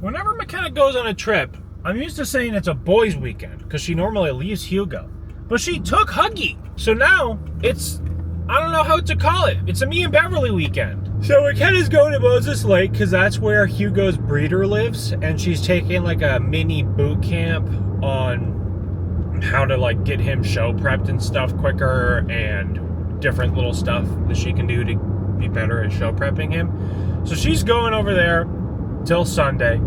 Whenever McKenna goes on a trip, I'm used to saying it's a boys' weekend because she normally leaves Hugo. But she took Huggy. So now it's, I don't know how to call it. It's a me and Beverly weekend. So McKenna's going to Moses Lake because that's where Hugo's breeder lives. And she's taking like a mini boot camp on how to like get him show prepped and stuff quicker and different little stuff that she can do to be better at show prepping him. So she's going over there till Sunday,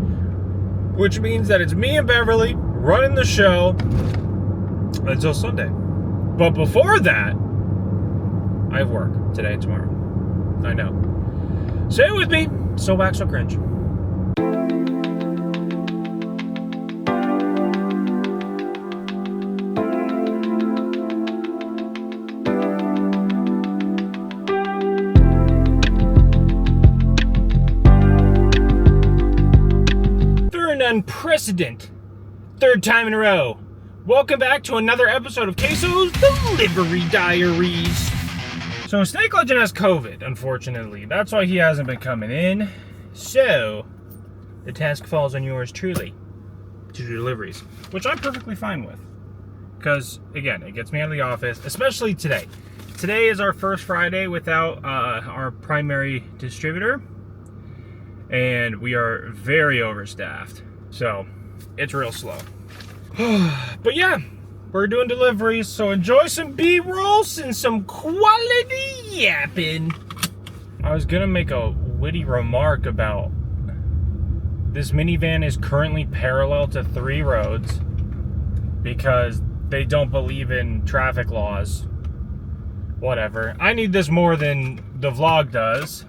which means that it's me and Beverly running the show until Sunday. But before that, I have work today and tomorrow. I know. Say it with me. So whack, so cringe. Unprecedented third time in a row. Welcome back to another episode of Queso's Delivery Diaries. So Snake Legend has COVID, unfortunately. That's why he hasn't been coming in. So the task falls on yours truly to do deliveries, which I'm perfectly fine with. Because again, it gets me out of the office, especially today. Today is our first Friday without our primary distributor, and we are very overstaffed. So, it's real slow. But yeah, we're doing deliveries, so enjoy some B-rolls and some quality yapping. I was gonna make a witty remark about this minivan is currently parallel to 3 roads because they don't believe in traffic laws. Whatever. I need this more than the vlog does.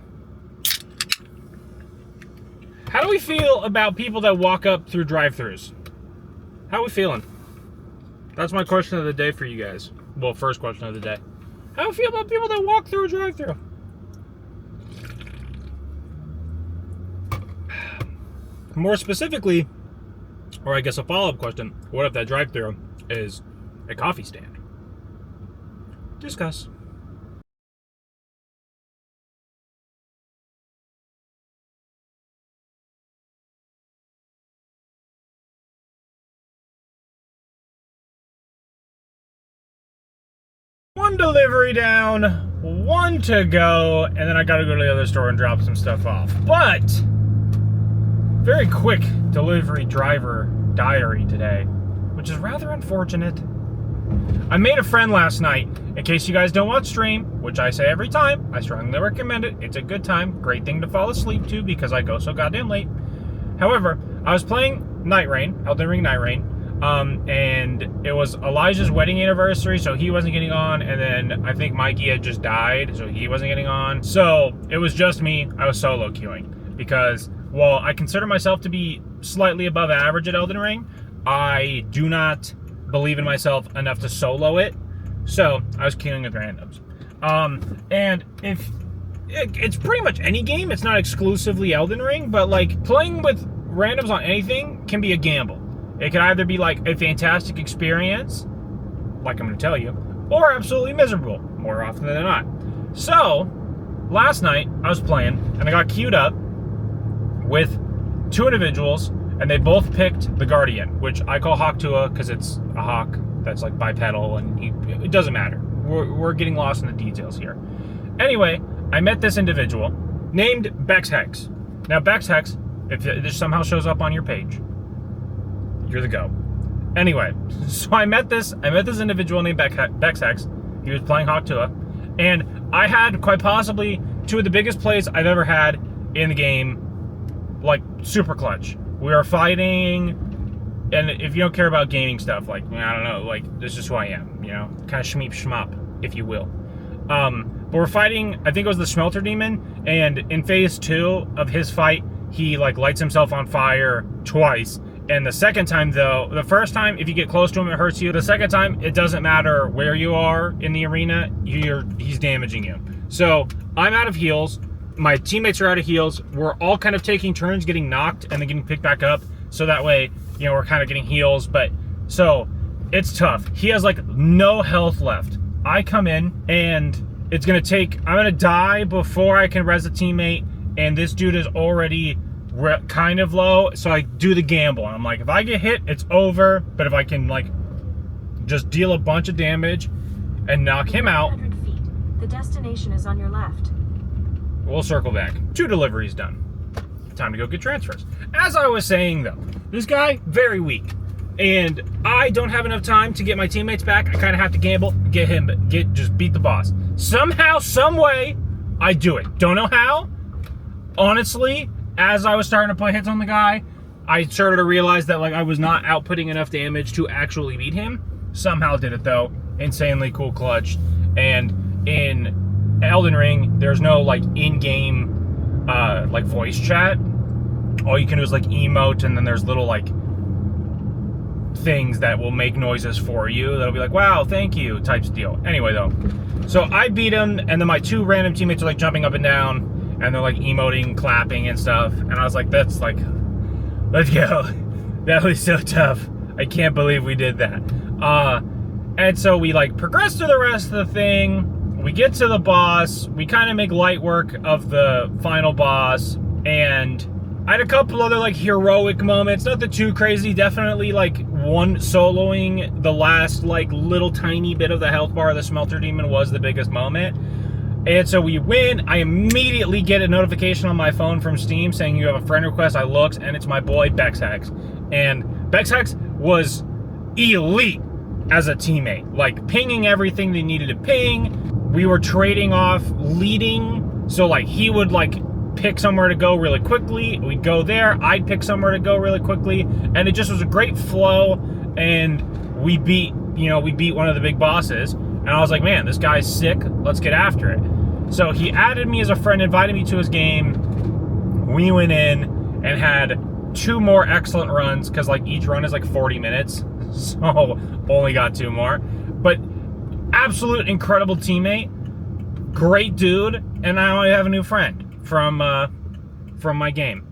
How do we feel about people that walk up through drive-thrus? How are we feeling? That's my question of the day for you guys. Well, first question of the day. How do you feel about people that walk through a drive-thru? More specifically, or I guess a follow-up question, what if that drive-thru is a coffee stand? Discuss. One delivery down, 1 to go, and then I gotta go to the other store and drop some stuff off. But, very quick delivery driver diary today, which is rather unfortunate. I made a friend last night. In case you guys don't watch stream, which I say every time, I strongly recommend it. It's a good time, great thing to fall asleep to because I go so goddamn late. However, I was playing Night Rain, Elden Ring Night Rain, and it was Elijah's wedding anniversary, so he wasn't getting on, and then I think Mikey had just died, so he wasn't getting on. So it was just me. I was solo queuing because, while I consider myself to be slightly above average at Elden Ring, I do not believe in myself enough to solo it. So I was queuing with randoms. And if it's pretty much any game, it's not exclusively Elden Ring, but like playing with randoms on anything can be a gamble. It can either be like a fantastic experience, like I'm going to tell you, or absolutely miserable, more often than not. So, last night, I was playing, and I got queued up with 2 individuals, and they both picked the Guardian, which I call Hawk-Tua because it's a hawk that's like bipedal, and it doesn't matter. We're getting lost in the details here. Anyway, I met this individual named BexHex. Now, BexHex, if this somehow shows up on your page, you're the go. Anyway, so I met this individual named BexHex. He was playing Hawk-Tua, and I had quite possibly 2 of the biggest plays I've ever had in the game, like super clutch. We were fighting, and if you don't care about gaming stuff, like, I don't know, like, this is just who I am, you know, kind of shmeep shmop, if you will. But we're fighting, I think it was the Smelter Demon, and in phase 2 of his fight, he like lights himself on fire twice. And the second time, though, the first time, if you get close to him, it hurts you. The second time, it doesn't matter where you are in the arena, he's damaging you. So, I'm out of heals. My teammates are out of heals. We're all kind of taking turns getting knocked and then getting picked back up. So that way, you know, we're kind of getting heals. But, so, it's tough. He has, like, no health left. I come in, and it's going to take... I'm going to die before I can res a teammate. And this dude is already kind of low, so I do the gamble. And I'm like, if I get hit, it's over. But if I can like just deal a bunch of damage and knock him out, 100 feet. The destination is on your left. we'll circle back. 2 deliveries done. Time to go get transfers. As I was saying though, this guy, very weak. And I don't have enough time to get my teammates back. I kind of have to gamble, just beat the boss. Somehow, some way, I do it. Don't know how. Honestly, as I was starting to play hits on the guy, I started to realize that like I was not outputting enough damage to actually beat him. Somehow did it though. Insanely cool clutch. And in Elden Ring, there's no like in-game like voice chat. All you can do is like emote, and then there's little like things that will make noises for you that'll be like, wow, thank you types of deal. Anyway though, so I beat him, and then my 2 random teammates are like jumping up and down, and they're like emoting, clapping and stuff, and I was like, that's like, let's go. That was so tough. I can't believe we did that. And so we like progress to the rest of the thing. We get to the boss. We kind of make light work of the final boss, and I had a couple other like heroic moments, nothing too crazy. Definitely like one soloing the last like little tiny bit of the health bar of the smelter demon was the biggest moment. And so we win. I immediately get a notification on my phone from Steam saying you have a friend request. I looked, and it's my boy BexHex. And BexHex was elite as a teammate, like pinging everything they needed to ping. We were trading off leading, so like he would like pick somewhere to go really quickly, we'd go there, I'd pick somewhere to go really quickly, and it just was a great flow. And we beat one of the big bosses, and I was like, man, this guy's sick, let's get after it. So he added me as a friend, invited me to his game. We went in and had 2 more excellent runs, because like each run is like 40 minutes, so only got 2 more. But absolute incredible teammate, great dude, and now I have a new friend from my game,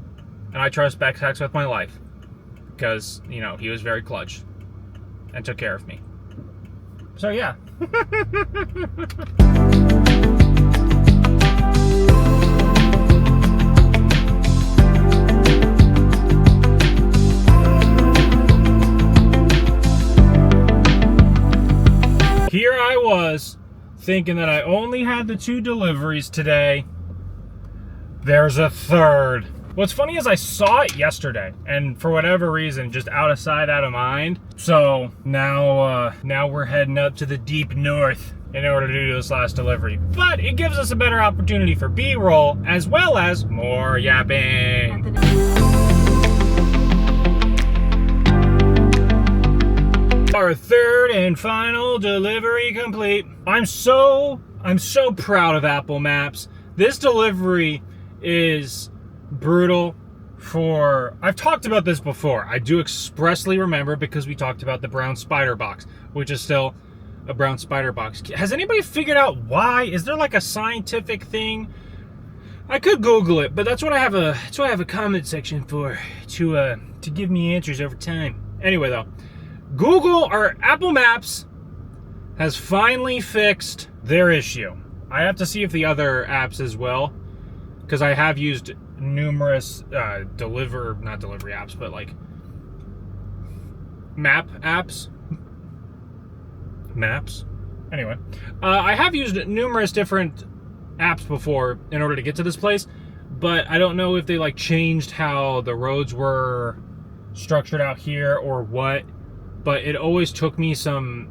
and I trust BexHex with my life because he was very clutch and took care of me. So yeah. Here I was thinking that I only had the 2 deliveries today. There's a 3rd. What's funny is I saw it yesterday, and for whatever reason, just out of sight, out of mind. So now we're heading up to the deep north in order to do this last delivery. But it gives us a better opportunity for B-roll, as well as more yapping. Our 3rd and final delivery complete. I'm so proud of Apple Maps. This delivery is brutal for... I've talked about this before. I do expressly remember because we talked about the brown spider box, which is still a brown spider box. Has anybody figured out why? Is there like a scientific thing? I could Google it, but that's what I have a comment section for, to give me answers over time. Anyway though, Google or Apple Maps has finally fixed their issue. I have to see if the other apps as well, because I have used numerous not delivery apps, but like map apps. Maps. Anyway, I have used numerous different apps before in order to get to this place, but I don't know if they like changed how the roads were structured out here or what, but it always took me some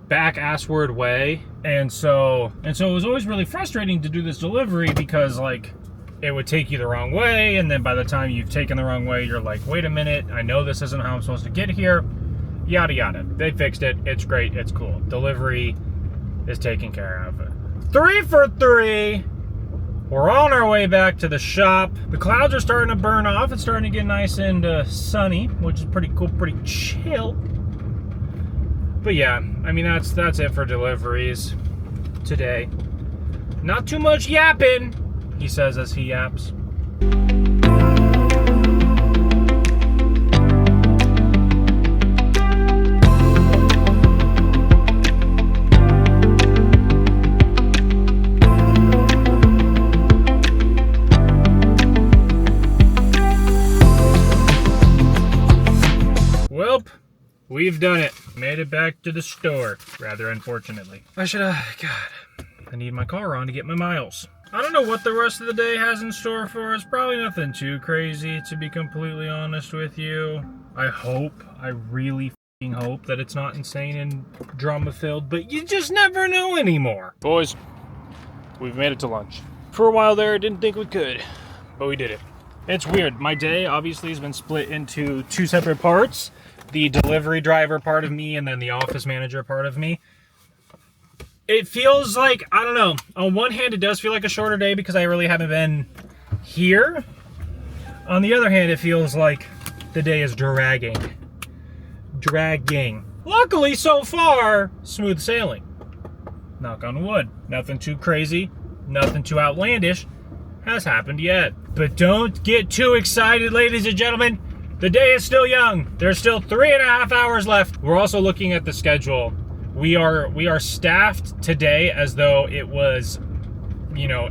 back assward way, and so it was always really frustrating to do this delivery, because like it would take you the wrong way, and then by the time you've taken the wrong way, you're like, wait a minute, I know this isn't how I'm supposed to get here, yada yada. They fixed it. It's great. It's cool. Delivery is taken care of. 3 for 3. We're on our way back to the shop. The clouds are starting to burn off. It's starting to get nice and sunny, which is pretty cool, pretty chill. But yeah, I mean, that's it for deliveries today. Not too much yapping, he says as he yaps. Well, we've done it. Made it back to the store, rather unfortunately. I should, God, I need my car on to get my miles. I don't know what the rest of the day has in store for us. Probably nothing too crazy, to be completely honest with you. I really hope that it's not insane and drama-filled, but you just never know anymore. Boys, we've made it to lunch. For a while there, I didn't think we could, but we did it. It's weird. My day obviously has been split into two separate parts. The delivery driver part of me and then the office manager part of me. It feels like, I don't know, on one hand it does feel like a shorter day because I really haven't been here. On the other hand, it feels like the day is dragging. Luckily, so far, smooth sailing. Knock on wood. Nothing too crazy, nothing too outlandish has happened yet. But don't get too excited, ladies and gentlemen. The day is still young. There's still 3.5 hours left. We're also looking at the schedule. We are staffed today as though it was,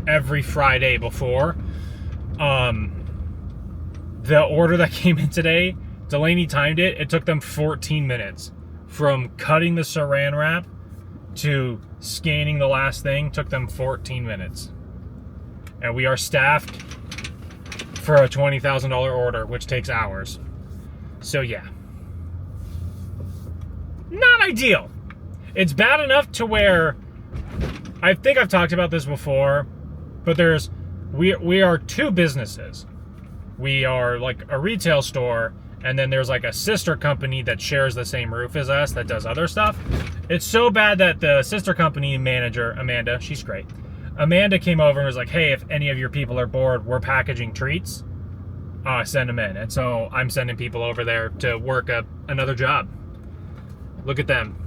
every Friday before. The order that came in today, Delaney timed it. It took them 14 minutes from cutting the saran wrap to scanning the last thing. Took them 14 minutes. And we are staffed for a $20,000 order, which takes hours. So yeah. Not ideal. It's bad enough to where, I think I've talked about this before, but we are two businesses. We are like a retail store, and then there's like a sister company that shares the same roof as us that does other stuff. It's so bad that the sister company manager, Amanda, she's great. Amanda came over and was like, hey, if any of your people are bored, we're packaging treats. Send them in. And so I'm sending people over there to work another job. Look at them.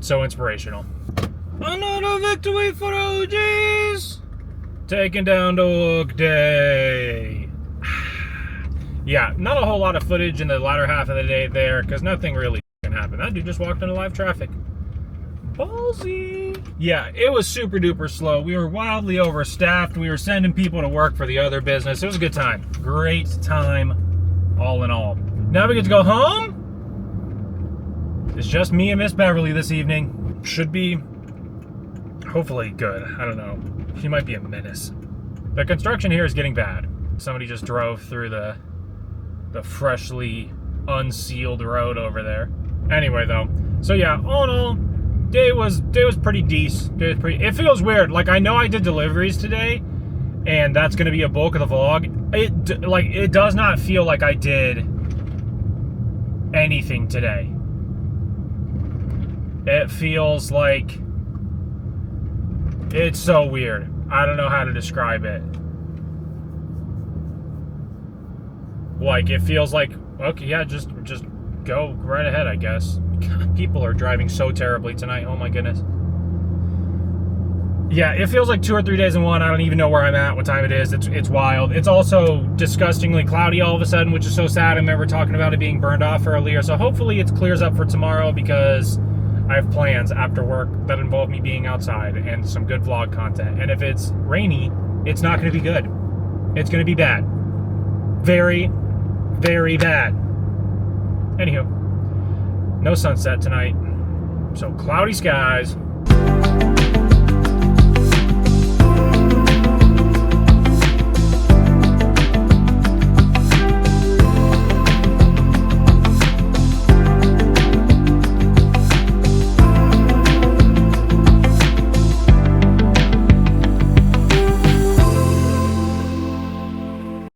So inspirational. Another victory for OGs. Taking down Dog Day. Yeah, not a whole lot of footage in the latter half of the day there because nothing really happened. That dude just walked into live traffic. Ballsy. Yeah, it was super duper slow. We were wildly overstaffed. We were sending people to work for the other business. It was a good time. Great time, all in all. Now we get to go home. It's just me and Miss Beverly this evening. Should be, hopefully, good. I don't know. She might be a menace. The construction here is getting bad. Somebody just drove through the freshly unsealed road over there. Anyway, though. So yeah, all in all, day was pretty decent. It feels weird. Like, I know I did deliveries today, and that's going to be a bulk of the vlog. It does not feel like I did anything today. It feels like it's so weird. I don't know how to describe it. Like, it feels like, okay, yeah, just go right ahead, I guess. People are driving so terribly tonight. Oh my goodness. Yeah, it feels like 2 or 3 days in one. I don't even know where I'm at, what time it is. It's wild. It's also disgustingly cloudy all of a sudden, which is so sad. I remember talking about it being burned off earlier. So hopefully it clears up for tomorrow because I have plans after work that involve me being outside and some good vlog content. And if it's rainy, it's not going to be good. It's going to be bad. Very, very bad. Anywho, no sunset tonight. So cloudy skies.